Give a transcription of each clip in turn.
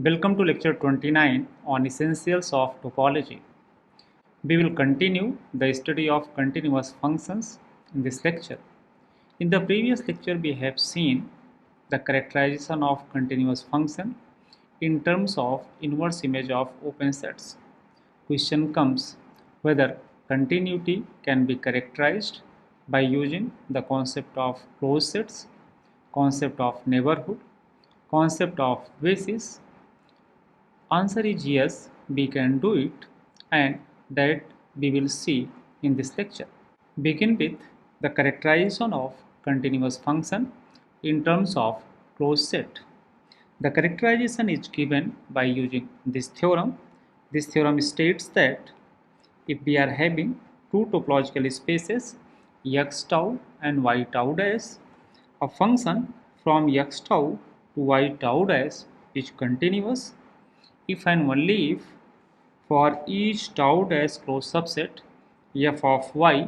Welcome to lecture 29 on essentials of topology. We will continue the study of continuous functions in this lecture. In the previous lecture, we have seen the characterization of continuous function in terms of inverse image of open sets. Question comes whether continuity can be characterized by using the concept of closed sets, concept of neighborhood, concept of basis. Answer is yes, we can do it, and that we will see in this lecture. Begin with the characterization of continuous function in terms of closed set. The characterization is given by using this theorem. This theorem states that if we are having two topological spaces x tau and y tau dash, a function from x tau to y tau dash is continuous if and only if for each tau dash closed subset f of y,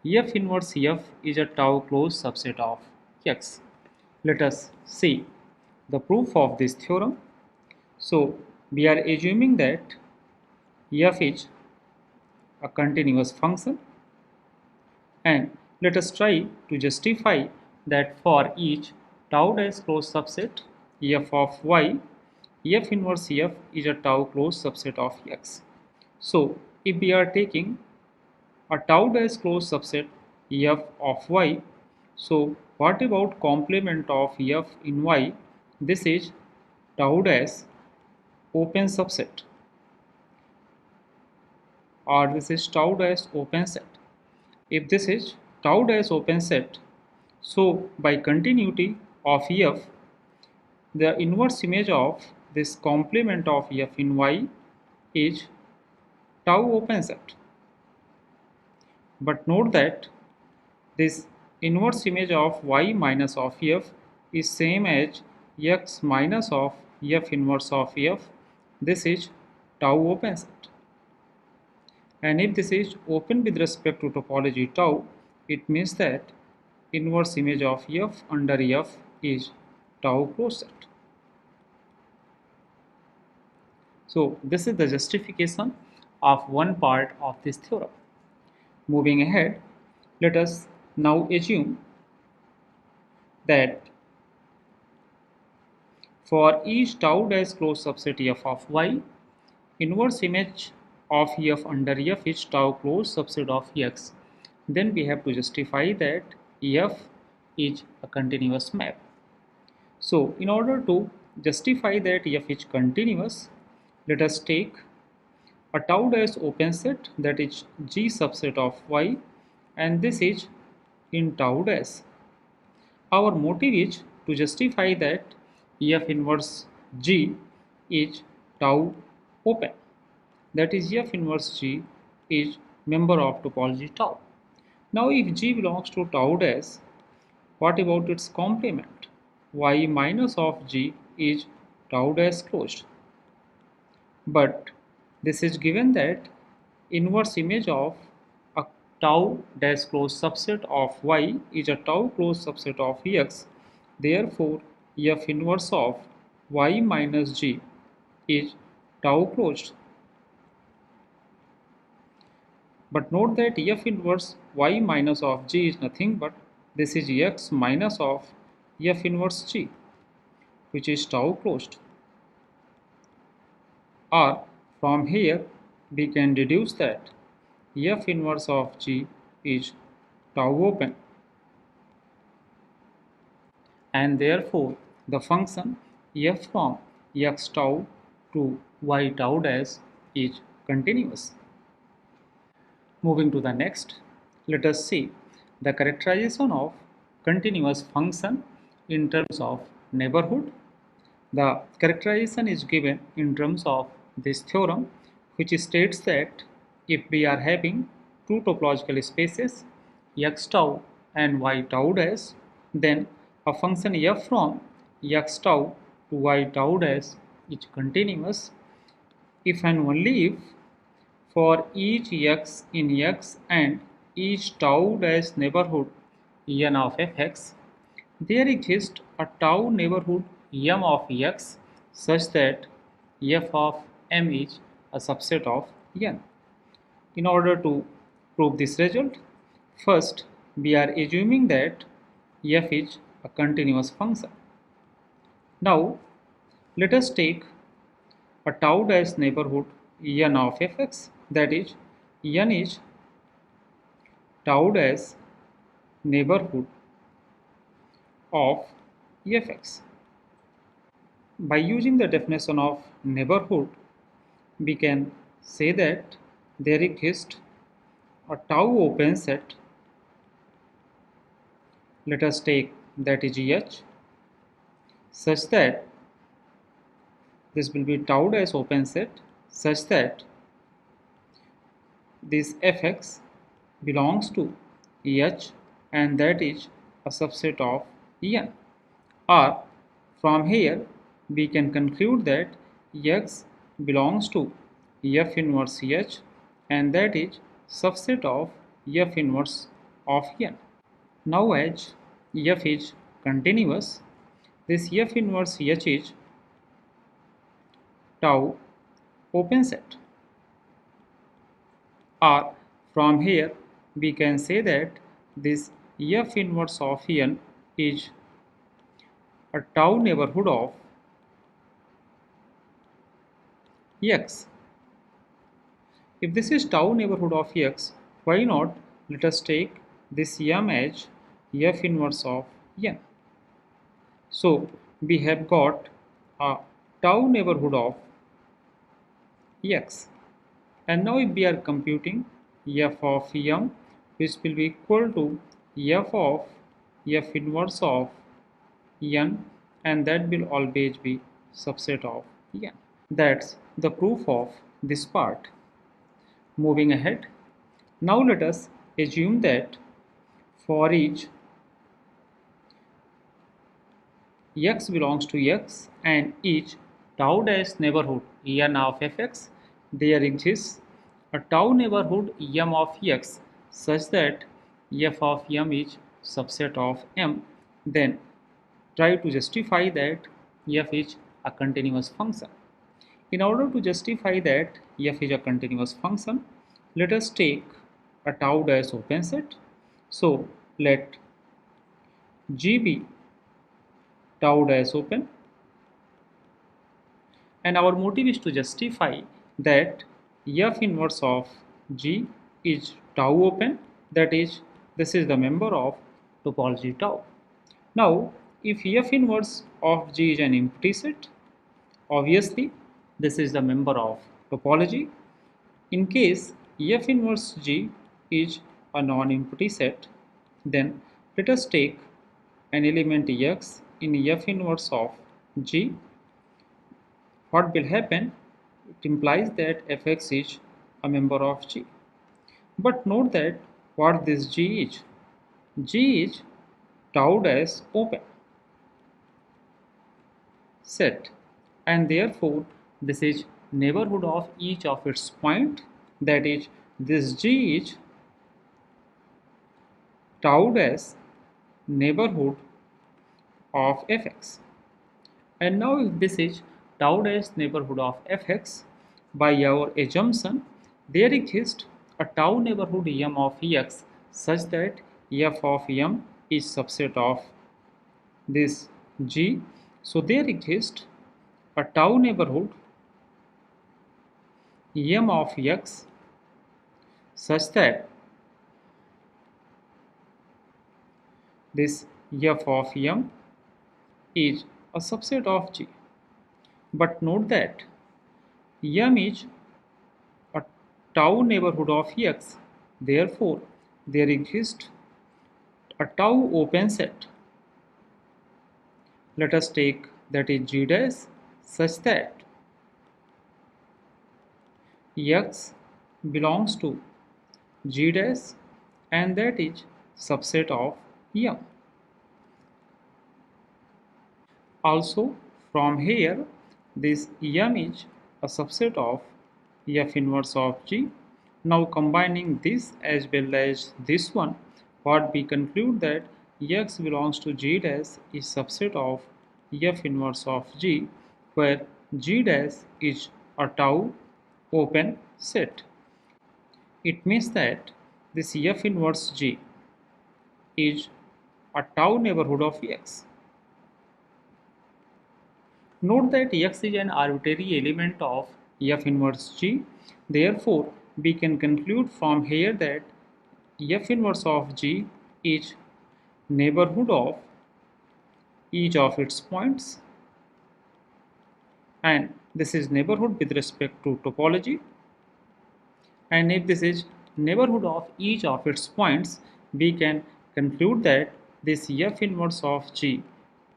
f inverse f is a tau closed subset of x. Let us see the proof of this theorem. So we are assuming that f is a continuous function, and let us try to justify that for each tau dash closed subset f of y, f inverse f is a tau closed subset of x. So if we are taking a tau dash closed subset f of y, so what about complement of f in y? This is tau dash open subset, or this is tau dash open set. If this is tau dash open set, so by continuity of f, the inverse image of this complement of f in y is tau open set. But note that this inverse image of y minus of f is same as x minus of f inverse of f. This is tau open set. And if this is open with respect to topology tau, it means that inverse image of f under f is tau closed set. So this is the justification of one part of this theorem. Moving ahead, let us now assume that for each tau dash closed subset f of y, inverse image of f under f is tau closed subset of x. Then we have to justify that f is a continuous map. So in order to justify that f is continuous, let us take a tau dash open set, that is G subset of y, and this is in tau dash. Our motive is to justify that f inverse G is tau open, that is f inverse G is member of topology tau. Now if G belongs to tau dash, what about its complement? Y minus of G is tau dash closed. But this is given that inverse image of a tau dash closed subset of y is a tau closed subset of x. Therefore, f inverse of y minus g is tau closed. But note that f inverse y minus of g is nothing but this is x minus of f inverse g, which is tau closed. Or from here we can deduce that f inverse of g is tau open, and therefore the function f from x tau to y tau dash is continuous. Moving to the next, let us see the characterization of continuous function in terms of neighborhood. The characterization is given in terms of this theorem, which states that if we are having two topological spaces x tau and y tau dash, then a function f from x tau to y tau dash is continuous if and only if for each x in x and each tau dash neighborhood n of fx, there exists a tau neighborhood m of x such that f of m is a subset of n. In order to prove this result, first we are assuming that f is a continuous function. Now let us take a tau dash neighborhood n of fx, that is n is tau dash neighborhood of fx. By using the definition of neighborhood, we can say that there exists a tau open set, let us take that is H, such that this will be tau dash open set such that this fx belongs to H and that is a subset of n. Or from here we can conclude that x belongs to f inverse H and that is subset of f inverse of n. Now as f is continuous, this f inverse H is tau open set. Or from here we can say that this f inverse of n is a tau neighborhood of x. If this is tau neighborhood of x, why not let us take this m as f inverse of n. So we have got a tau neighborhood of x. And now if we are computing f of m, which will be equal to f of f inverse of n, and that will always be subset of n. That's the proof of this part. Moving ahead, now let us assume that for each x belongs to x and each tau dash neighborhood n of fx, there exists a tau neighborhood m of x such that f of m is subset of m. Then try to justify that f is a continuous function. In order to justify that f is a continuous function, let us take a tau dash open set. So let G be tau dash open, and our motive is to justify that f inverse of G is tau open, that is, this is the member of topology tau. Now if f inverse of G is an empty set, obviously this is the member of topology. In case f inverse G is a non-empty set, then let us take an element x in f inverse of G. What will happen? It implies that fx is a member of G. But note that what this G is. G is tau dash open set, and therefore this is neighborhood of each of its point, that is, this G is tau dash neighborhood of fx. And now if this is tau dash neighborhood of fx, by our assumption there exists a tau neighborhood m of x such that f of m is subset of this G. So there exists a tau neighborhood m of x such that this f of m is a subset of G. But note that m is a tau neighborhood of x, therefore there exists a tau open set. Let us take that is G dash such that x belongs to G dash and that is subset of m. Also from here this m is a subset of f inverse of G. Now combining this as well as this one, what we conclude that x belongs to G dash is subset of f inverse of G, where G dash is a tau open set. It means that this F inverse G is a tau neighborhood of X. Note that X is an arbitrary element of F inverse G. Therefore, we can conclude from here that F inverse of G is neighborhood of each of its points, and this is neighborhood with respect to topology. And if this is neighborhood of each of its points, we can conclude that this F inverse of G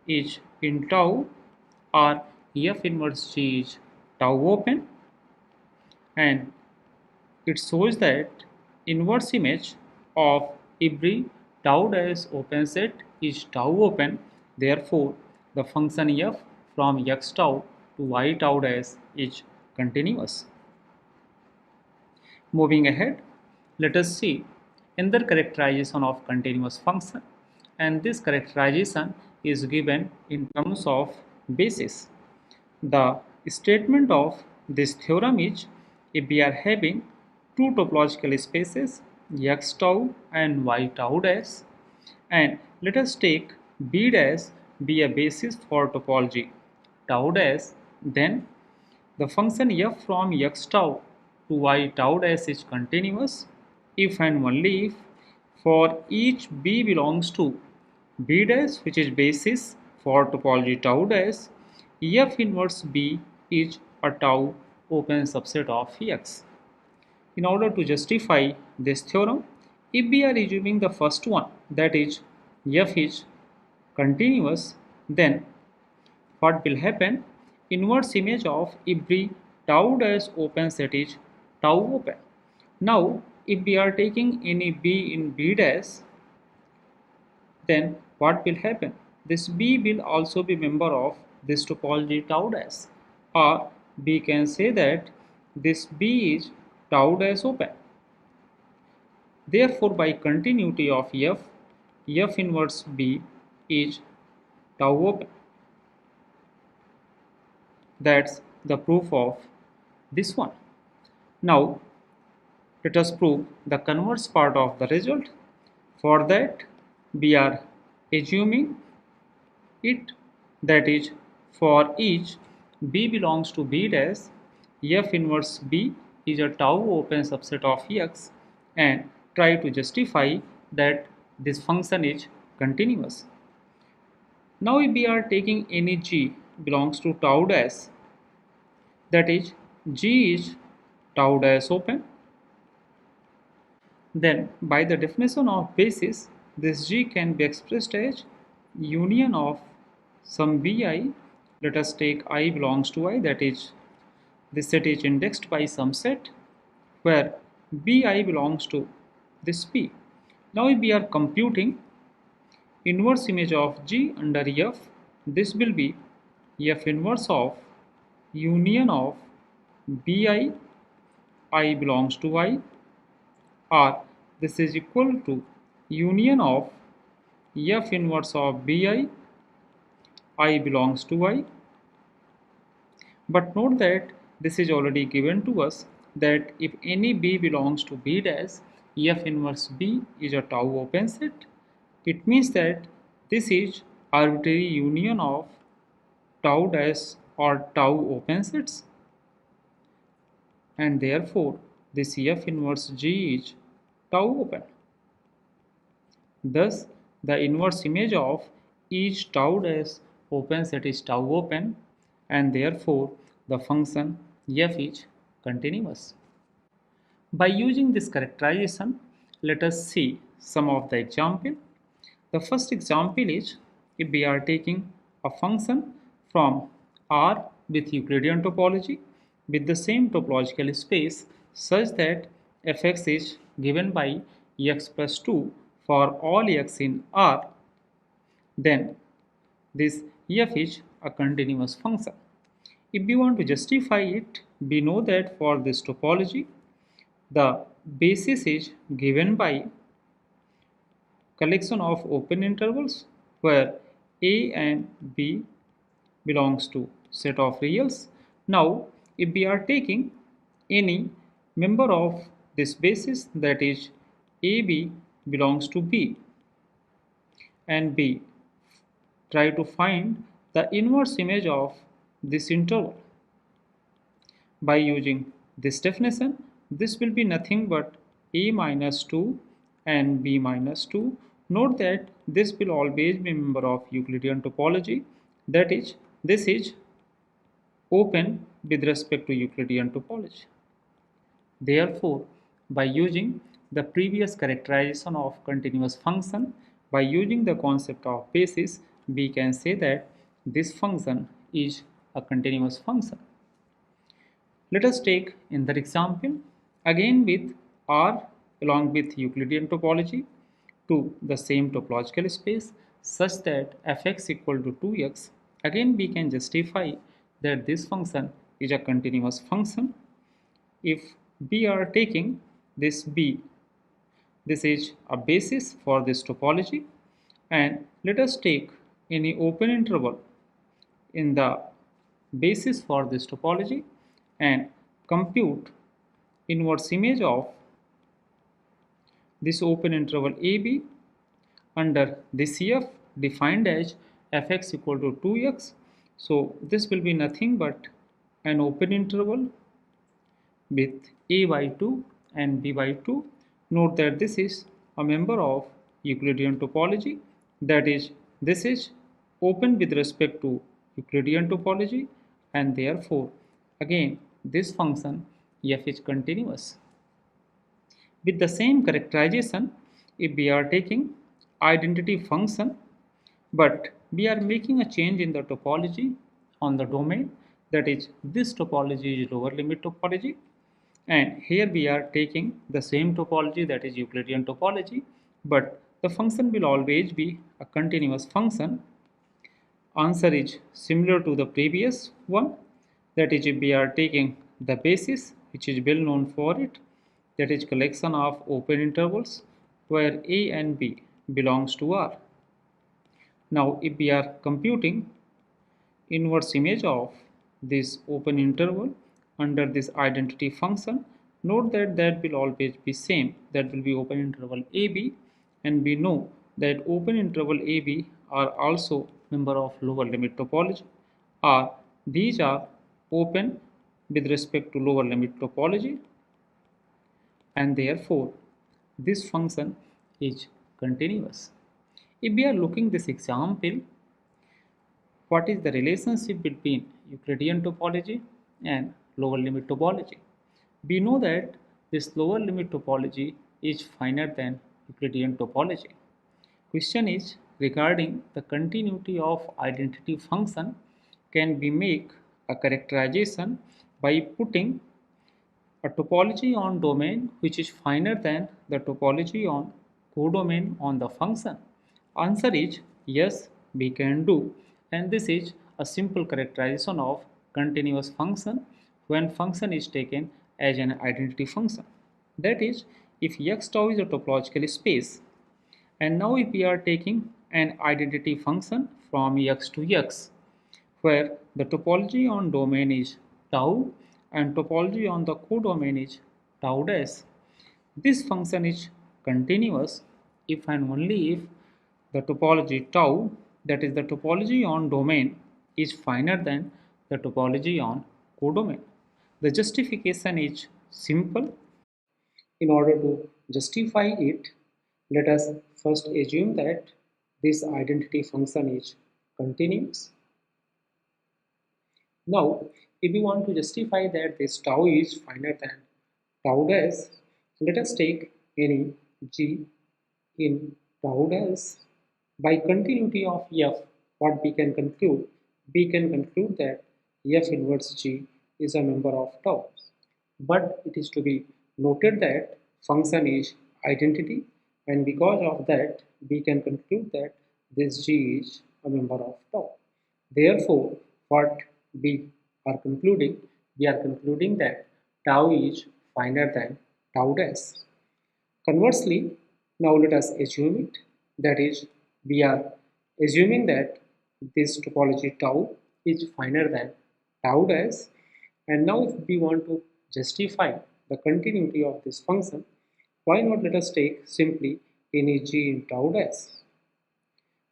is in tau, or F inverse G is tau open, and it shows that inverse image of every tau dash open set is tau open. Therefore, the function f from x tau to y tau dash is continuous. Moving ahead, let us see another characterization of continuous function, and this characterization is given in terms of basis. The statement of this theorem is, if we are having two topological spaces x tau and y tau dash, and let us take b dash be a basis for topology tau dash, then the function f from x tau to y tau dash is continuous if and only if for each b belongs to b dash, which is basis for topology tau dash, f inverse b is a tau open subset of x. In order to justify this theorem, if we are assuming the first one, that is f is continuous, then what will happen? Inverse image of every tau dash open set is tau open. Now, if we are taking any b in b dash, then what will happen? This b will also be member of this topology tau dash, or we can say that this b is tau dash open. Therefore, by continuity of f, f inverse b is tau open. That's the proof of this one. Now, let us prove the converse part of the result. For that, we are assuming it, that is, for each b belongs to b dash, f inverse b is a tau open subset of x, and try to justify that this function is continuous. Now, if we are taking any g belongs to tau dash, that is, g is tau dash open, then by the definition of basis, this g can be expressed as union of some bi. Let us take I belongs to I, that is, this set is indexed by some set where bi belongs to this p. Now, if we are computing inverse image of g under f, this will be f inverse of union of bi, I belongs to I, or this is equal to union of f inverse of bi, I belongs to I. But note that this is already given to us, that if any b belongs to b dash, f inverse b is a tau open set. It means that this is arbitrary union of tau dash or tau open sets, and therefore this f inverse g is tau open. Thus, the inverse image of each tau dash open set is tau open, and therefore the function f is continuous. By using this characterization, let us see some of the example. The first example is, if we are taking a function from R with Euclidean topology with the same topological space such that fx is given by x plus 2 for all x in R, then this f is a continuous function. If we want to justify it, we know that for this topology, the basis is given by collection of open intervals where a and b belongs to set of reals. Now, if we are taking any member of this basis, that is AB belongs to B, and B, try to find the inverse image of this interval. By using this definition, this will be nothing but A minus 2 and B minus 2. Note that this will always be a member of Euclidean topology, that is, this is open with respect to Euclidean topology. Therefore, by using the previous characterization of continuous function, by using the concept of basis, we can say that this function is a continuous function. Let us take another example again with R along with Euclidean topology to the same topological space such that fx equal to 2x. Again we can justify that this function is a continuous function if we are taking this B. This is a basis for this topology, and let us take any open interval in the basis for this topology and compute inverse image of this open interval AB under this F defined as fx equal to 2x. So this will be nothing but an open interval with A by 2 and B by 2. Note that this is a member of Euclidean topology, that is, this is open with respect to Euclidean topology, and therefore again this function f is continuous. With the same characterization, if we are taking identity function but we are making a change in the topology on the domain, that is, this topology is lower limit topology, and here we are taking the same topology, that is Euclidean topology, but the function will always be a continuous function. Answer is similar to the previous one, that is if we are taking the basis which is well known for it, that is collection of open intervals where A and B belongs to R. Now if we are computing inverse image of this open interval under this identity function, note that that will always be same, that will be open interval AB, and we know that open interval AB are also member of lower limit topology, or these are open with respect to lower limit topology, and therefore this function is continuous. If we are looking this example, what is the relationship between Euclidean topology and lower limit topology? We know that this lower limit topology is finer than Euclidean topology. Question is regarding the continuity of identity function. Can we make a characterization by putting a topology on domain which is finer than the topology on codomain on the function? Answer is yes, we can do, and this is a simple characterization of continuous function when function is taken as an identity function. That is, if x tau is a topological space, and now if we are taking an identity function from x to x, where the topology on domain is tau and topology on the codomain is tau dash, this function is continuous if and only if the topology tau, that is the topology on domain, is finer than the topology on codomain. The justification is simple. In order to justify it, let us first assume that this identity function is continuous. Now, if we want to justify that this tau is finer than tau dash, let us take any g in tau dash. By continuity of f, what we can conclude? We can conclude that f inverse g is a member of tau. But it is to be noted that function is identity, and because of that we can conclude that this g is a member of tau. Therefore, what we are concluding? We are concluding that tau is finer than tau dash. Conversely, now let us assume it, that is, we are assuming that this topology tau is finer than tau dash. And now if we want to justify the continuity of this function, why not let us take simply n is g in tau dash.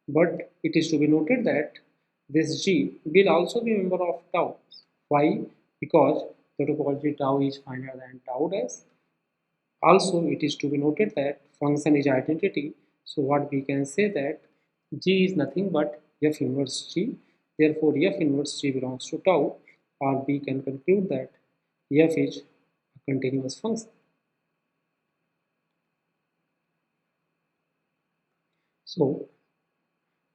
But it is to be noted that this g will also be a member of tau. Why? Because the topology tau is finer than tau dash. Also, it is to be noted that function is identity. So what we can say that g is nothing but f inverse g. Therefore, f inverse g belongs to tau, or we can conclude that f is a continuous function. So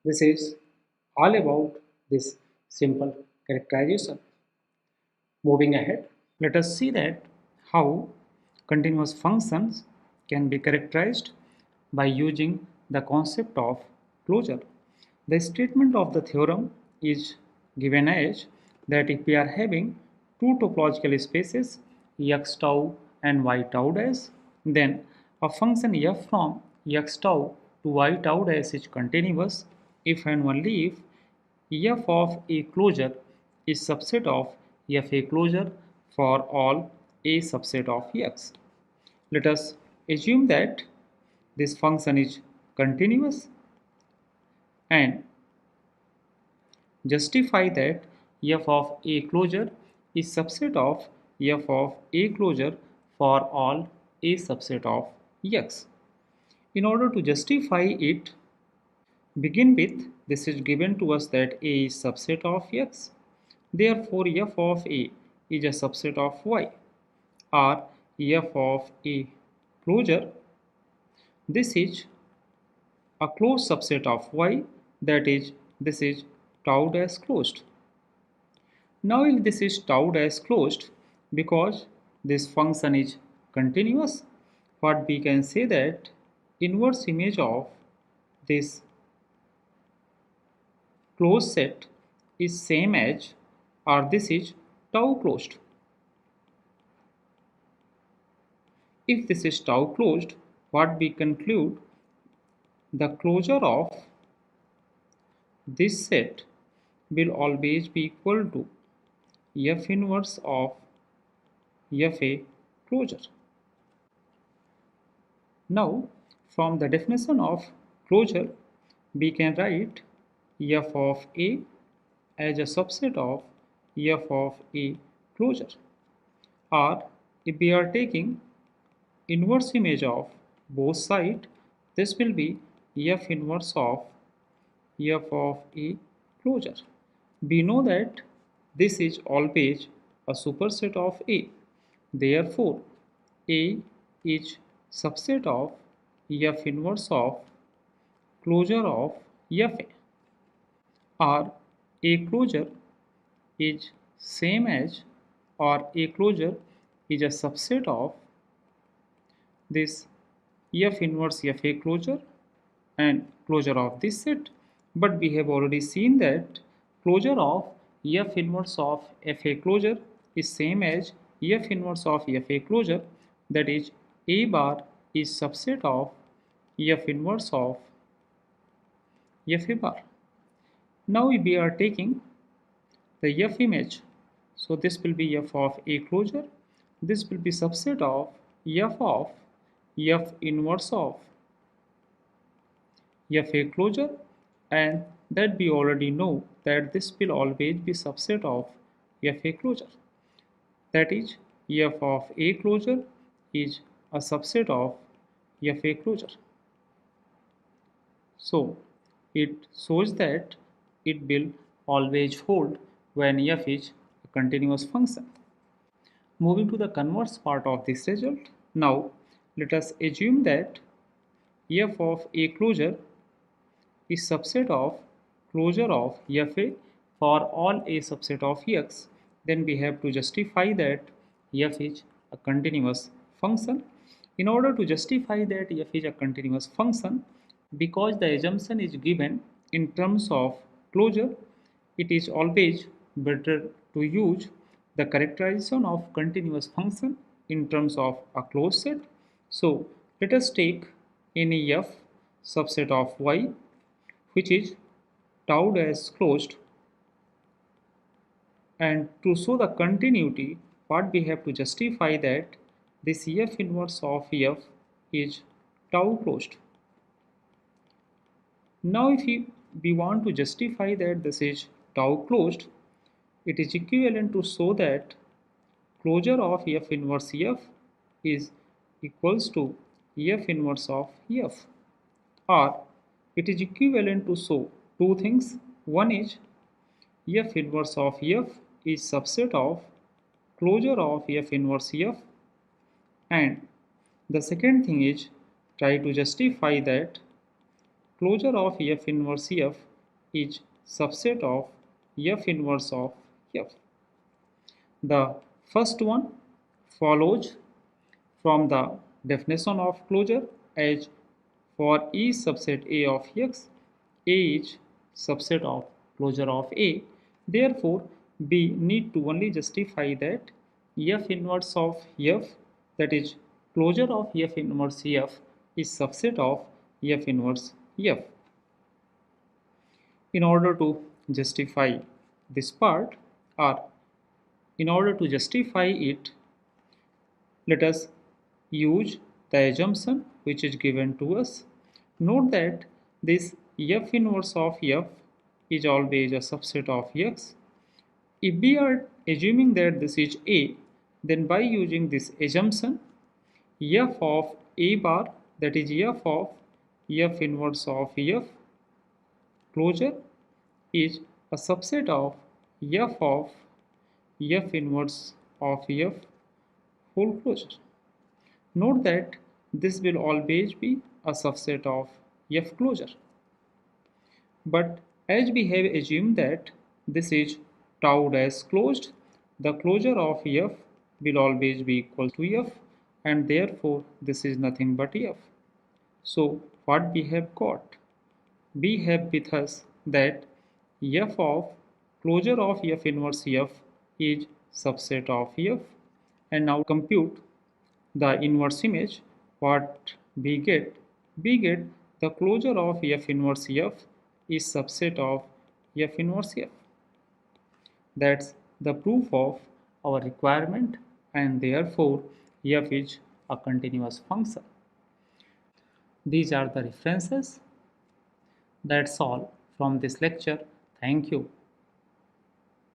this is all about this simple characterization. Moving ahead, let us see that how continuous functions can be characterized by using the concept of closure. The statement of the theorem is given as that if we are having two topological spaces x tau and y tau dash, then a function f from x tau to y tau dash is continuous if and only if f of a closure is subset of f a closure for all a subset of x. Let us assume that this function is continuous and justify that f of a closure is subset of f of a closure for all a subset of x. In order to justify it, begin with this is given to us that a is subset of x. Therefore, f of a is a subset of y, or f of a closure. This is a closed subset of y, that is, this is tau dash closed. Now if this is tau dash closed, because this function is continuous, what we can say that inverse image of this closed set is same as, or this is tau closed. If this is tau closed, what we conclude, the closure of this set will always be equal to f inverse of f a closure. Now, from the definition of closure, we can write f of a as a subset of f of a closure. Or if we are taking inverse image of both sides, this will be f inverse of f of a closure. We know that this is always a superset of A. Therefore, A is subset of f inverse of closure of fa, or a closure is same as, or a closure is a subset of this f inverse fa closure and closure of this set. But we have already seen that closure of f inverse of fa closure is same as f inverse of fa closure, that is, a bar is subset of f inverse of fa bar. Now we are taking the f image, so this will be f of a closure, this will be subset of f inverse of fa closure, and that we already know that this will always be subset of fa closure, that is, f of a closure is a subset of fa closure. So it shows that it will always hold when f is a continuous function. Moving to the converse part of this result, now let us assume that f of a closure is subset of closure of fa for all a subset of x. Then we have to justify that f is a continuous function. In order to justify that f is a continuous function, because the assumption is given in terms of closure, it is always better to use the characterization of continuous function in terms of a closed set. So let us take any f subset of y, which is tau dash closed, And to show the continuity, what we have to justify that this F inverse of F is tau closed. Now if we want to justify that this is tau closed, it is equivalent to show that closure of F inverse F is equals to F inverse of F, or it is equivalent to show two things. One is F inverse of F is subset of closure of F inverse F, and the second thing is try to justify that closure of F inverse F is subset of F inverse of F. The first one follows from the definition of closure, as for each subset A of X, A is subset of closure of A. Therefore, we need to only justify that F inverse of F, that is closure of F inverse F, is subset of F inverse F. In order to justify this part, or in order to justify it, let us use the assumption which is given to us. Note that this F inverse of F is always a subset of X. If we are assuming that this is A, then by using this assumption, F of A bar, that is F of F inverse of F closure, is a subset of F inverse of F full closure. Note that this will always be a subset of F closure. But as we have assumed that this is tau dash closed, the closure of F will always be equal to F, and therefore this is nothing but F. So what we have got? We have with us that F of closure of F inverse F is subset of F, and now compute the inverse image. What we get the closure of F inverse F is subset of F inverse F. That's the proof of our requirement, and therefore F is a continuous function. These are the references. That's all from this lecture. Thank you.